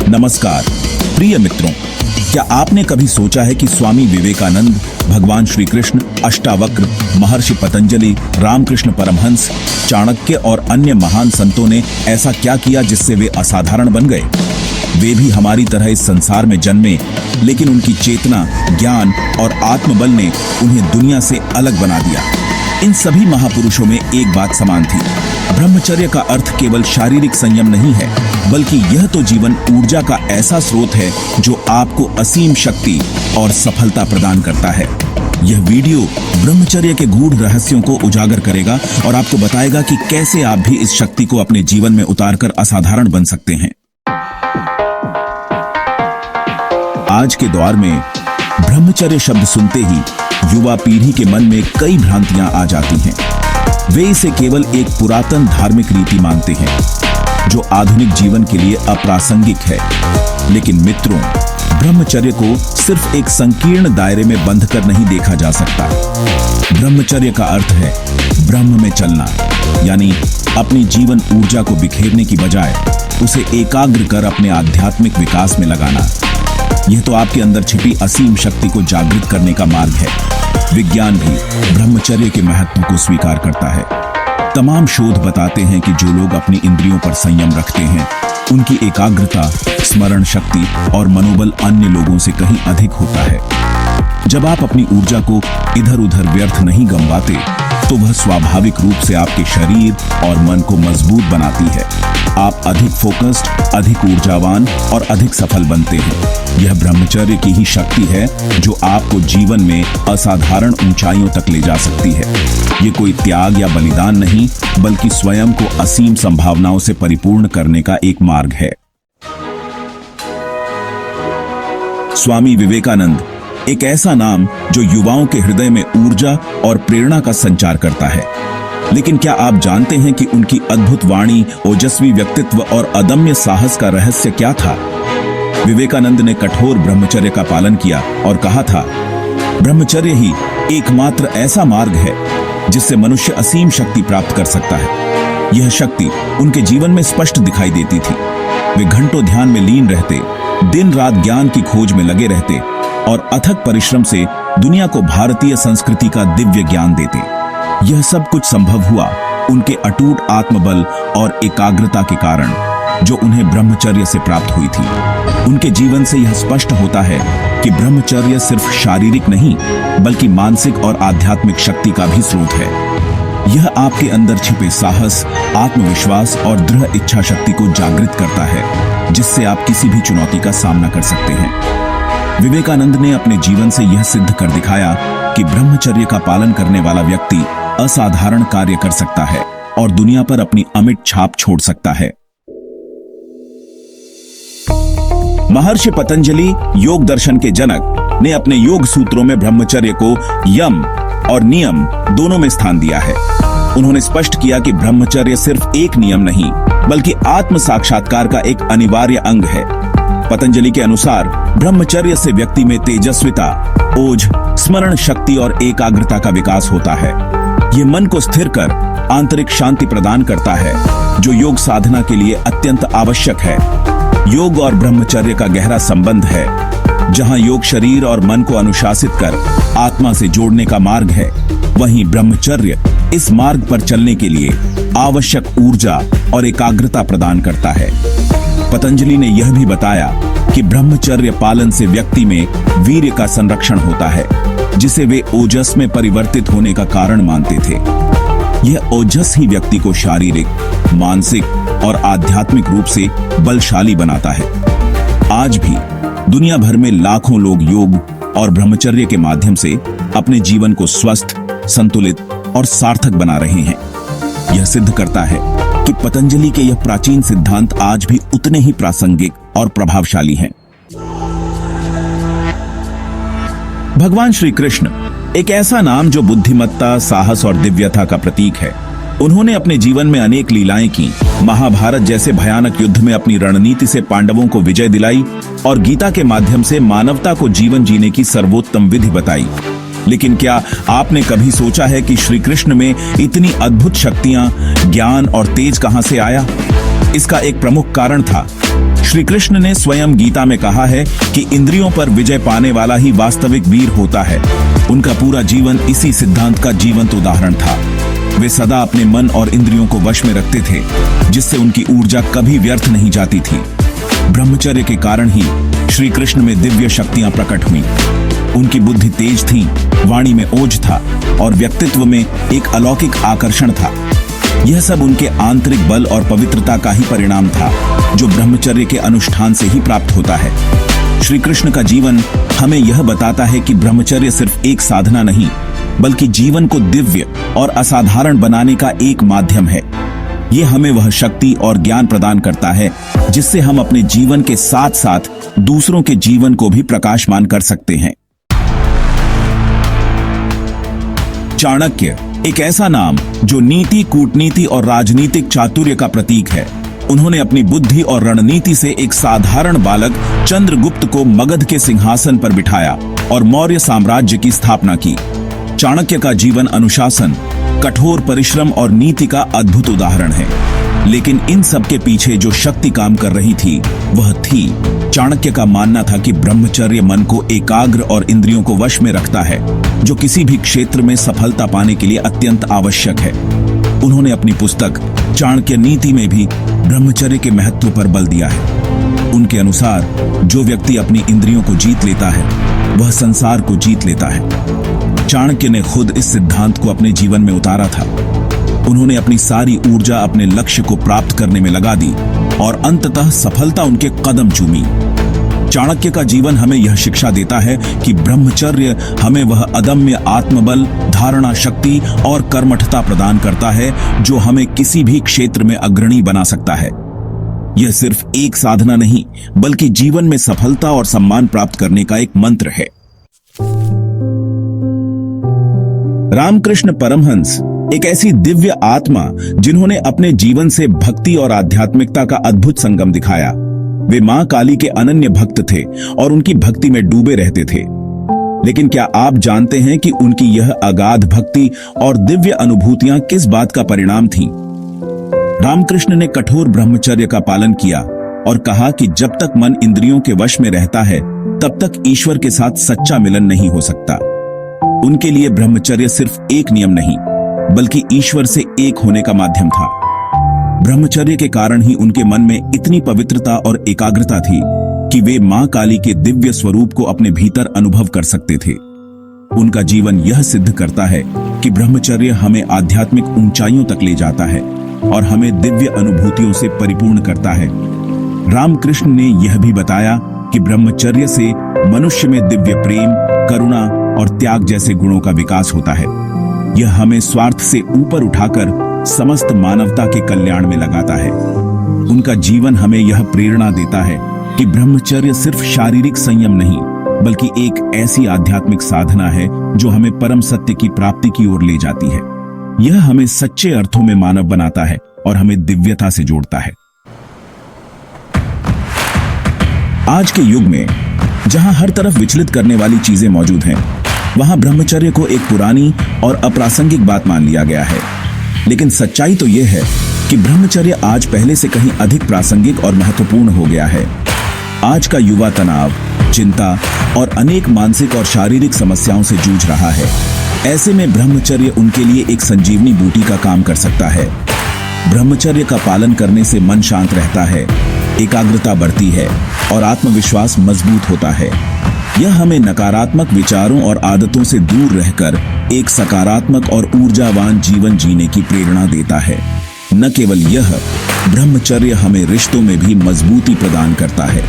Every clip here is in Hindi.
नमस्कार प्रिय मित्रों, क्या आपने कभी सोचा है कि स्वामी विवेकानंद, भगवान श्री कृष्ण, अष्टावक्र, महर्षि पतंजलि, रामकृष्ण परमहंस, चाणक्य और अन्य महान संतों ने ऐसा क्या किया जिससे वे असाधारण बन गए? वे भी हमारी तरह इस संसार में जन्मे, लेकिन उनकी चेतना, ज्ञान और आत्मबल ने उन्हें दुनिया से अलग बना दिया। इन सभी महापुरुषों में एक बात समान थी। ब्रह्मचर्य का अर्थ केवल शारीरिक संयम नहीं है, बल्कि यह तो जीवन ऊर्जा का ऐसा स्रोत है जो आपको असीम शक्ति और सफलता प्रदान करता है। यह वीडियो ब्रह्मचर्य के गूढ़ रहस्यों को उजागर करेगा और आपको बताएगा कि कैसे आप भी इस शक्ति को अपने जीवन में उतारकर असाधारण बन सकते हैं। आज के दौर में ब्रह्मचर्य शब्द सुनते ही युवा पीढ़ी के मन में कई भ्रांतियां आ जाती हैं। वे इसे केवल एक पुरातन धार्मिक रीति मानते हैं जो आधुनिक जीवन के लिए अप्रासंगिक है। लेकिन मित्रों, ब्रह्मचर्य को सिर्फ एक संकीर्ण दायरे में बंध कर नहीं देखा जा सकता। ब्रह्मचर्य का अर्थ है ब्रह्म में चलना, यानी अपनी जीवन ऊर्जा को बिखेरने की बजाय उसे एकाग्र कर अपने आध्यात्मिक विकास में लगाना। यह तो आपके अंदर छिपी असीम शक्ति को जागृत करने का मार्ग है। विज्ञान भी ब्रह्मचर्य के महत्व को स्वीकार करता है। तमाम शोध बताते हैं कि जो लोग अपनी इंद्रियों पर संयम रखते हैं, उनकी एकाग्रता, स्मरण शक्ति और मनोबल अन्य लोगों से कहीं अधिक होता है। जब आप अपनी ऊर्जा को इधर उधर व्यर्थ नहीं गंवाते, तो वह स्वाभाविक रूप से आपके शरीर और मन को मजबूत बनाती है। आप अधिक फोकस्ड, अधिक ऊर्जावान और अधिक सफल बनते हैं। यह ब्रह्मचर्य की ही शक्ति है जो आपको जीवन में असाधारण ऊंचाइयों तक ले जा सकती है। ये कोई त्याग या बलिदान नहीं, बल्कि स्वयं को असीम संभावनाओं से परिपूर्ण करने का एक मार्ग है। स्वामी विवेकानंद एक ऐसा नाम जो युवाओं के हृदय में ऊर्जा और प्रेरणा का संचार करता है। लेकिन क्या आप जानते हैं कि उनकी अद्भुत वाणी, ओजस्वी व्यक्तित्व और अदम्य साहस का रहस्य क्या था? विवेकानंद ने कठोर ब्रह्मचर्य का पालन किया और कहा था, ब्रह्मचर्य ही एकमात्र ऐसा मार्ग है जिससे मनुष्य असीम शक्ति प्राप्त कर सकता है। यह शक्ति उनके जीवन में स्पष्ट दिखाई देती थी। वे घंटों ध्यान में लीन रहते, दिन रात ज्ञान की खोज में लगे रहते और अथक परिश्रम से दुनिया को भारतीय संस्कृति का दिव्य ज्ञान देते। यह सब कुछ संभव हुआ उनके अटूट आत्मबल और एकाग्रता के कारण, जो उन्हें ब्रह्मचर्य से प्राप्त हुई थी। उनके जीवन से यह स्पष्ट होता है कि ब्रह्मचर्य सिर्फ शारीरिक नहीं, बल्कि मानसिक और आध्यात्मिक शक्ति का भी स्रोत है। यह आपके अंदर छिपे साहस, आत्मविश्वास और दृढ़ इच्छा शक्ति को जागृत करता है, जिससे आप किसी भी चुनौती का सामना कर सकते हैं। विवेकानंद ने अपने जीवन से यह सिद्ध कर दिखाया कि ब्रह्मचर्य का पालन करने वाला व्यक्ति असाधारण कार्य कर सकता है और दुनिया पर अपनी अमिट छाप छोड़ सकता है। महर्षि पतंजलि, योग दर्शन के जनक, ने अपने योग सूत्रों में ब्रह्मचर्य को यम और नियम दोनों में स्थान दिया है। उन्होंने स्पष्ट किया कि ब्रह्मचर्य सिर्फ एक नियम नहीं, बल्कि आत्म साक्षात्कार का एक अनिवार्य अंग है। पतंजलि के अनुसार ब्रह्मचर्य से व्यक्ति में तेजस्विता, ओज, स्मरण शक्ति और एकाग्रता का विकास होता है। यह मन को स्थिर कर आंतरिक शांति प्रदान करता है, जो योग साधना के लिए अत्यंत आवश्यक है। योग और ब्रह्मचर्य का गहरा संबंध है। जहां योग शरीर और मन को अनुशासित कर आत्मा से जोड़ने का मार्ग है, वहीं ब्रह्मचर्य इस मार्ग पर चलने के लिए आवश्यक ऊर्जा और एकाग्रता प्रदान करता है। पतंजलि ने यह भी बताया कि ब्रह्मचर्य पालन से व्यक्ति में वीर्य का संरक्षण होता है, जिसे वे ओजस में परिवर्तित होने का कारण मानते थे। यह ओजस ही व्यक्ति को शारीरिक, मानसिक और आध्यात्मिक रूप से बलशाली बनाता है। आज भी दुनिया भर में लाखों लोग योग और ब्रह्मचर्य के माध्यम से अपने जीवन को स्वस्थ, संतुलित और सार्थक बना रहे हैं। यह सिद्ध करता है कि पतंजलि के यह प्राचीन सिद्धांत आज भी उतने ही प्रासंगिक और प्रभावशाली हैं। भगवान श्री कृष्ण एक ऐसा नाम जो बुद्धिमत्ता, साहस और दिव्यता का प्रतीक है। उन्होंने अपने जीवन में अनेक लीलाएं की, महाभारत जैसे भयानक युद्ध में अपनी रणनीति से पांडवों को विजय दिलाई और गीता के माध्यम से मानवता को जीवन जीने की सर्वोत्तम विधि बताई। लेकिन क्या आपने कभी सोचा है कि श्री कृष्ण में इतनी अद्भुत शक्तियां, ज्ञान और तेज कहां से आया? इसका एक प्रमुख कारण था श्री कृष्ण ने स्वयं गीता में कहा है कि इंद्रियों पर विजय पाने वाला ही वास्तविक वीर होता है। उनका पूरा जीवन इसी सिद्धांत का जीवंत उदाहरण था। वे सदा अपने मन और इंद्रियों को वश में रखते थे, जिससे उनकी ऊर्जा कभी व्यर्थ नहीं जाती थी। ब्रह्मचर्य के कारण ही श्री कृष्ण में दिव्य शक्तियां प्रकट हुईं। उनकी बुद्धि तेज थी, वाणी में ओज था और व्यक्तित्व में एक अलौकिक आकर्षण था। यह सब उनके आंतरिक बल और पवित्रता का ही परिणाम था, जो ब्रह्मचर्य के अनुष्ठान से ही प्राप्त होता है। श्री कृष्ण का जीवन हमें यह बताता है कि ब्रह्मचर्य सिर्फ एक साधना नहीं, बल्कि जीवन को दिव्य और असाधारण बनाने का एक माध्यम है। ये हमें वह शक्ति और ज्ञान प्रदान करता है जिससे हम अपने जीवन के साथ साथ दूसरों के जीवन को भी प्रकाशमान कर सकते हैं। चाणक्य एक ऐसा नाम जो नीति, कूटनीति और राजनीतिक चातुर्य का प्रतीक है। उन्होंने अपनी बुद्धि और रणनीति से एक साधारण बालक चंद्रगुप्त को मगध के सिंहासन पर बिठाया और मौर्य साम्राज्य की स्थापना की। चाणक्य का जीवन अनुशासन, कठोर परिश्रम और नीति का अद्भुत उदाहरण है। लेकिन इन सब के पीछे जो शक्ति काम कर रही थी वह थी, चाणक्य का मानना था कि ब्रह्मचर्य मन को एकाग्र और इंद्रियों को वश में रखता है, जो किसी भी क्षेत्र में सफलता पाने के लिए अत्यंत आवश्यक है। उन्होंने अपनी पुस्तक चाणक्य नीति में भी ब्रह्मचर्य के महत्व पर बल दिया है। उनके अनुसार जो व्यक्ति अपनी इंद्रियों को जीत लेता है वह संसार को जीत लेता है। चाणक्य ने खुद इस सिद्धांत को अपने जीवन में उतारा था। उन्होंने अपनी सारी ऊर्जा अपने लक्ष्य को प्राप्त करने में लगा दी और अंततः सफलता उनके कदम चूमी। चाणक्य का जीवन हमें यह शिक्षा देता है कि ब्रह्मचर्य हमें वह अदम्य आत्मबल, धारणा शक्ति और कर्मठता प्रदान करता है जो हमें किसी भी क्षेत्र में अग्रणी बना सकता है। यह सिर्फ एक साधना नहीं, बल्कि जीवन में सफलता और सम्मान प्राप्त करने का एक मंत्र है। रामकृष्ण परमहंस एक ऐसी दिव्य आत्मा जिन्होंने अपने जीवन से भक्ति और आध्यात्मिकता का अद्भुत संगम दिखाया। वे मां काली के अनन्य भक्त थे और उनकी भक्ति में डूबे रहते थे। लेकिन क्या आप जानते हैं कि उनकी यह अगाध भक्ति और दिव्य अनुभूतियां किस बात का परिणाम थीं? रामकृष्ण ने कठोर ब्रह्मचर्य का पालन किया और कहा कि जब तक मन इंद्रियों के वश में रहता है तब तक ईश्वर के साथ सच्चा मिलन नहीं हो सकता। उनके लिए ब्रह्मचर्य सिर्फ एक नियम नहीं, बल्कि ईश्वर से एक होने का माध्यम था। ब्रह्मचर्य के कारण ही उनके मन में इतनी पवित्रता और एकाग्रता थी कि वे मां काली के दिव्य स्वरूप को अपने भीतर अनुभव कर सकते थे। उनका जीवन यह सिद्ध करता है कि ब्रह्मचर्य हमें आध्यात्मिक ऊंचाइयों तक ले जाता है और हमें दिव्य अनुभूतियों से परिपूर्ण करता है। रामकृष्ण ने यह भी बताया कि ब्रह्मचर्य से मनुष्य में दिव्य प्रेम, करुणा और त्याग जैसे गुणों का विकास होता है। यह हमें स्वार्थ से ऊपर उठाकर समस्त मानवता के कल्याण में लगाता है। उनका जीवन हमें यह प्रेरणा देता है कि ब्रह्मचर्य सिर्फ शारीरिक संयम नहीं, बल्कि एक ऐसी आध्यात्मिक साधना है जो हमें परम सत्य की प्राप्ति की ओर ले जाती है। यह हमें सच्चे अर्थों में मानव बनाता है और हमें दिव्यता से जोड़ता है। आज के युग में जहां हर तरफ विचलित करने वाली चीजें मौजूद हैं, वहां ब्रह्मचर्य को एक पुरानी और अप्रासंगिक बात मान लिया गया है। लेकिन सच्चाई तो यह है कि ब्रह्मचर्य आज पहले से कहीं अधिक प्रासंगिक और महत्वपूर्ण हो गया है। आज का युवा तनाव, चिंता और अनेक मानसिक और शारीरिक समस्याओं से जूझ रहा है। ऐसे में ब्रह्मचर्य उनके लिए एक संजीवनी बूटी का काम कर सकता है। ब्रह्मचर्य का पालन करने से मन शांत रहता है, एकाग्रता बढ़ती है और आत्मविश्वास मजबूत होता है। यह हमें नकारात्मक विचारों और आदतों से दूर रहकर एक सकारात्मक और ऊर्जावान जीवन जीने की प्रेरणा देता है। न केवल यह, ब्रह्मचर्य हमें रिश्तों में भी मजबूती प्रदान करता है।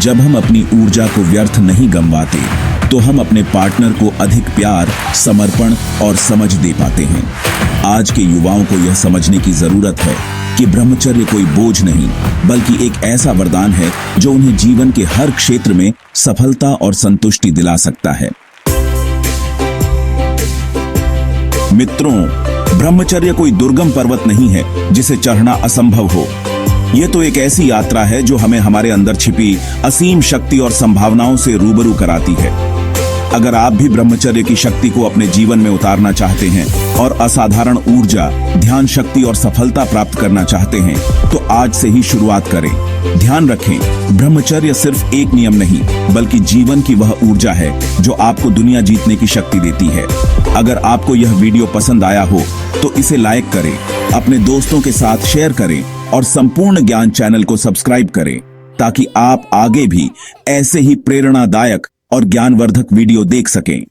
जब हम अपनी ऊर्जा को व्यर्थ नहीं गंवाते, तो हम अपने पार्टनर को अधिक प्यार, समर्पण और समझ दे पाते हैं। आज के युवाओं को यह समझने की जरूरत है कि ब्रह्मचर्य कोई बोझ नहीं, बल्कि एक ऐसा वरदान है जो उन्हें जीवन के हर क्षेत्र में सफलता और संतुष्टि दिला सकता है। मित्रों, ब्रह्मचर्य कोई दुर्गम पर्वत नहीं है जिसे चढ़ना असंभव हो। यह तो एक ऐसी यात्रा है जो हमें हमारे अंदर छिपी असीम शक्ति और संभावनाओं से रूबरू कराती है। अगर आप भी ब्रह्मचर्य की शक्ति को अपने जीवन में उतारना चाहते हैं और असाधारण ऊर्जा, ध्यान शक्ति और सफलता प्राप्त करना चाहते हैं तो आज से ही शुरुआत करें। ध्यान रखें, ब्रह्मचर्य सिर्फ एक नियम नहीं बल्कि जीवन की वह ऊर्जा है जो आपको दुनिया जीतने की शक्ति देती है। अगर आपको यह वीडियो पसंद आया हो तो इसे लाइक करें, अपने दोस्तों के साथ शेयर करें और संपूर्ण ज्ञान चैनल को सब्सक्राइब करें ताकि आप आगे भी ऐसे ही प्रेरणादायक और ज्ञानवर्धक वीडियो देख सकें।